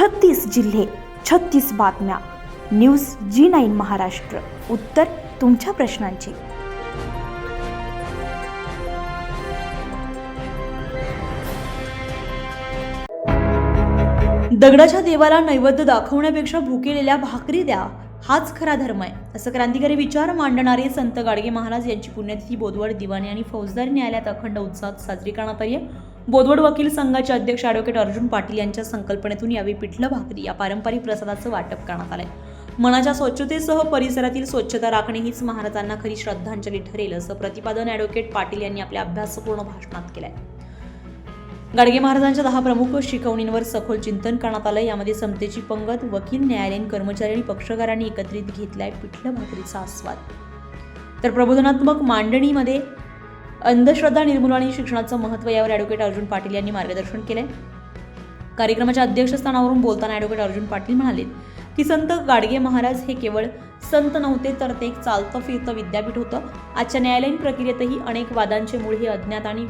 36 जिल्हे, 36 बातम्या. News G9 Maharashtra. उत्तर तुमच्या प्रश्नांची. दगडाच्या देवाला नैवेद्य दाखवण्यापेक्षा भुकेलेल्या भाकरी द्या, हाच खरा धर्म आहे, असं क्रांतिकारी विचार मांडणारे संत गाडगे महाराज यांची पुण्यतिथी बोदवड दिवाणी आणि फौजदारी न्यायालयात अखंड उत्साहात साजरी करण्यात आली आहे. बोदवड वकील संघाचे अध्यक्ष ॲडव्होकेट अर्जुन पाटील यांच्या संकल्पनेतून यावेळी पिठलं भाकरी या पारंपरिक प्रसादाचं वाटप करण्यात आलंय. मनाच्या स्वच्छतेसह परिसरातील स्वच्छता राखणे हीच महाराजांना खरी श्रद्धांजली ठरेल, असं प्रतिपादन ॲडव्होकेट पाटील यांनी आपल्या अभ्यासपूर्ण भाषणात केलंय. गाडगे महाराजांच्या 10 प्रमुख शिकवणींवर सखोल चिंतन करण्यात आलं. यामध्ये समतेची पंगत, वकील, न्यायालयीन कर्मचारी आणि पक्षकारांनी एकत्रित घेतलाय पिठलं भाकरीचा आस्वाद. तर प्रबोधनात्मक मांडणीमध्ये अंधश्रद्धा निर्मूलन आणि शिक्षणाचं महत्त्व यावर ॲडव्होकेट अर्जुन पाटील यांनी मार्गदर्शन केलंय. कार्यक्रमाच्या अध्यक्षस्थानावरून बोलताना ॲडव्होकेट अर्जुन पाटील म्हणाले की संत गाडगे महाराज हे केवळ संत नव्हते, तर ते एक चालतं फिरतं विद्यापीठ होतं. आजच्या न्यायालयीन प्रक्रियेतही अनेक वादांचे मूळ हे अज्ञात आणि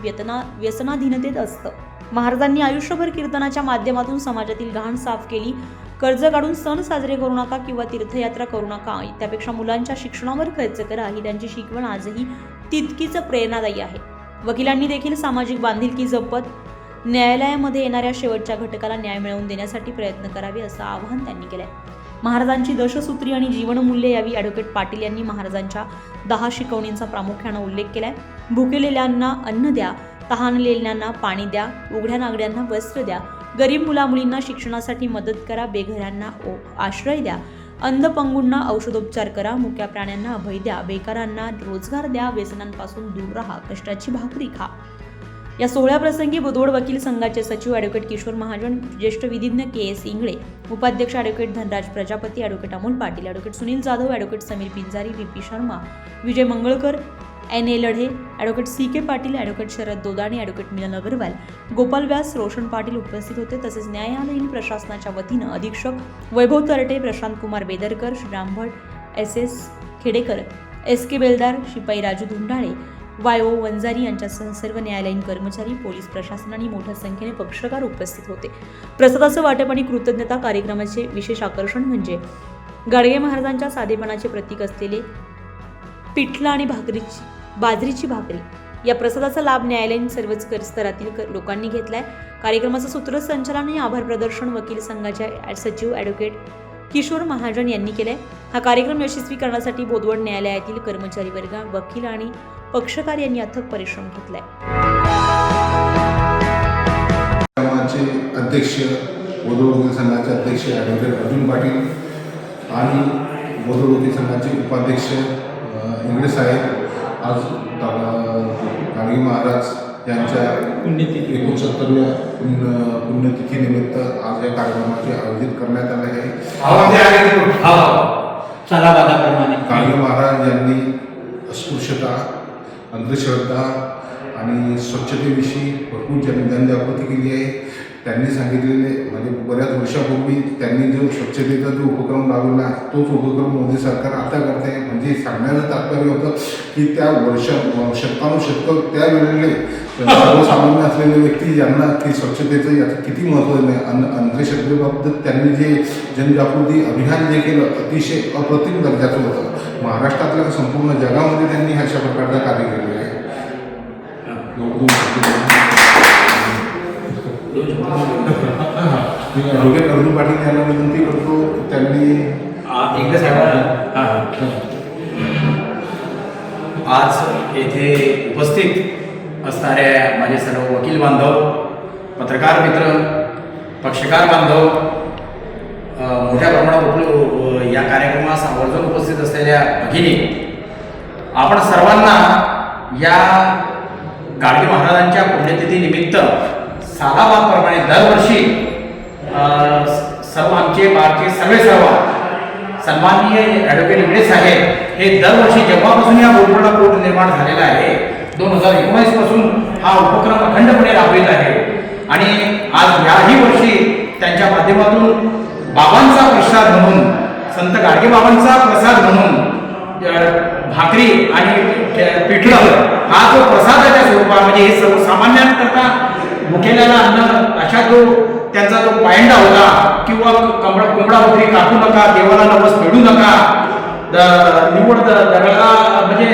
व्यसनाधीनतेत असतं. महाराजांनी आयुष्यभर कीर्तनाच्या माध्यमातून समाजातील घाण साफ केली. कर्ज काढून सण साजरे करू नका किंवा तीर्थयात्रा करू नका, त्यापेक्षा मुलांच्या शिक्षणावर खर्च करा, ही त्यांची शिकवण आजही तितकीच प्रेरणादायी आहे. वकिलांनी देखील सामाजिक बांधिलकी जपत न्यायालयामध्ये येणाऱ्या शेवटच्या घटकाला न्याय मिळवून देण्यासाठी प्रयत्न करावे, असं आवाहन त्यांनी केलंय. महाराजांची दशसूत्री आणि जीवनमूल्ये यावी ॲडव्होकेट पाटील यांनी महाराजांच्या 10 शिकवणींचा प्रामुख्यानं उल्लेख केलाय. भुकेलेल्यांना अन्न द्या, तहानलेल्यांना पाणी द्या, उघड्या नागड्यांना वस्त्र द्या, गरीब मुलामुलींना शिक्षणासाठी मदत करा, बेघरांना आश्रय द्या, अंधपंगूंना औषधोपचार करा, मुक्या प्राण्यांना अभय द्या, बेकारांना रोजगार द्या, व्यसनांपासून दूर राहा, कष्टाची भाकरी खा. या सोहळ्याप्रसंगी बोदवड वकील संघाचे सचिव ॲडव्होकेट किशोर महाजन, ज्येष्ठ विधिज्ञ KS इंगळे, उपाध्यक्ष advocate Dhanraj Prajapati, advocate Amol Patil, advocate Sunil Jadhav, advocate Sameer Pinjari, VP Sharma, Vijay Mangalkar, NA Ladhe, advocate CK Patil, advocate Sharad Dodani, advocate Milan Agrawal, Gopal Vyas, Roshan Patil उपस्थित होते. तसेच न्यायालयीन प्रशासनाच्या वतीनं अधीक्षक वैभव तरटे, प्रशांत कुमार बेदरकर, श्रीराम भट, SS खेडेकर, SK बेलदार, शिपाई राजू धुंडाळे, YO वंजारी यांच्यासह सर्व न्यायालयीन कर्मचारी, पोलीस प्रशासन आणि मोठ्या संख्येने पक्षकार उपस्थित होते. प्रसादाचं वाटप आणि कृतज्ञता कार्यक्रमाचे विशेष आकर्षण म्हणजे गाडगे महाराजांच्या साधेपणाचे प्रतीक असलेले पिठलं आणि बाजरीची भाकरी. या प्रसादाचा लाभ न्यायालयीन सर्वच स्तरातील लोकांनी घेतलाय. कार्यक्रमाचं सूत्रसंचालन आणि आभार प्रदर्शन वकील संघाचे सचिव ॲडव्होकेट किशोर महाजन यांनी केलंय. हा कार्यक्रम यशस्वी करण्यासाठी बोदवड न्यायालयातील कर्मचारी वर्ग, वकील आणि पक्षकार यांनी अथक परिश्रम घेतलाय. अध्यक्ष बोदवड वकील संघाचे अध्यक्ष ॲडव्होकेट अर्जुन पाटील आणि बोदवड वकील संघाचे उपाध्यक्ष इंगळे साहेब आज गाडगे महाराज यांच्या 69व्या पुण्यतिथीनिमित्त आज या कार्यक्रमाचे आयोजित करण्यात आले आहे. गाडगे महाराज यांनी अस्पृश्यता, अंधश्रद्धा आणि स्वच्छतेविषयी भरपूर जनजागृती केली आहे. त्यांनी सांगितलेले म्हणजे बऱ्याच वर्षापूर्वी त्यांनी जो स्वच्छतेचा जो उपक्रम राबवला तोच उपक्रम मोदी सरकार आता करते. म्हणजे सांगण्याचं तात्पर्य होतं की त्या शतकानुशतक त्यावेळेले सर्वसामान्य असलेले व्यक्ती ज्यांना की स्वच्छतेचं याचं किती महत्त्व आहे, अंधश्रद्धेबाबत त्यांनी जे जनजागृती अभियान जे केलं अतिशय अप्रतिम दर्जाचं होतं. महाराष्ट्रातल्या संपूर्ण जगामध्ये त्यांनी अशा प्रकारचं कार्य केलेलं आहे. ॲडव्होकेट अर्जुन पाटील यांना विनंती करतो त्यांनी आज येथे उपस्थित असणाऱ्या माझे सर्व वकील बांधव, पत्रकार मित्र, पक्षकार बांधव, मोठ्या प्रमाणावर या कार्यक्रमास आवर्जून उपस्थित असलेल्या भगिनी, आपण सर्वांना या गाडगे महाराजांच्या पुण्यतिथीनिमित्त सालाबादप्रमाणे दरवर्षी सर्व आमचे बारचे सर्व सन्माननीय ॲडव्होकेट इंगळे साहेब हे दरवर्षी जेव्हापासून या बोदवडला कोर्ट निर्माण झालेला आहे 2019 पासून हा उपक्रम अखंडपणे राबवित आहे. आणि आज याही वर्षी त्यांच्या माध्यमातून बाबांचा प्रसाद म्हणून, संत गाडगे बाबांचा प्रसाद म्हणून भाकरी आणि पिठलं हा जो प्रसादाच्या स्वरूपात म्हणजे हे सर्वसामान्यांकरता भुकेल्याला अन्न अशा जो त्यांचा जो पायंडा होता किंवा कोंबडा बकरी कापू नका, देवाला नवस फेडू नका, निवड दगडाला म्हणजे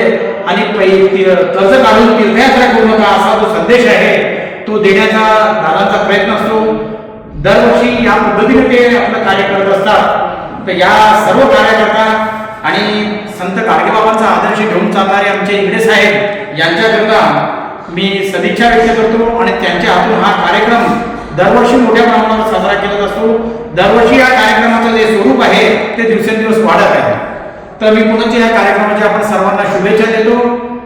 आणि कर्ज काढून तीर्थयात्रा करू नका, असा जो संदेश आहे तो देण्याचा दादांचा प्रयत्न असतो. दरवर्षी या पद्धतीने ते आपलं कार्य करत असतात. तर या सर्व कार्यकर्ता आणि संत गाडगेबाबांचा आदर्श घेऊन चालणारे आमचे इंगडे साहेब यांच्याकरता मी सदिच्छा व्यक्त करतो आणि त्यांच्या हातून हा कार्यक्रम दरवर्षी मोठ्या प्रमाणावर साजरा केला असतो. दरवर्षी या कार्यक्रमाचं जे स्वरूप आहे ते दिवसेंदिवस वाढत आहे. तर मी पुन्हा या कार्यक्रमाच्या आपण सर्वांना शुभेच्छा देतो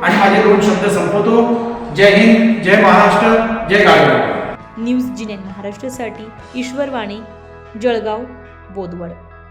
आणि माझे 2 शब्द संपवतो. जय हिंद, जय महाराष्ट्र, जय गाडगेबाबा. न्यूज जिनेन महाराष्ट्रासाठी ईश्वर वाणी, जळगाव, बोदवड.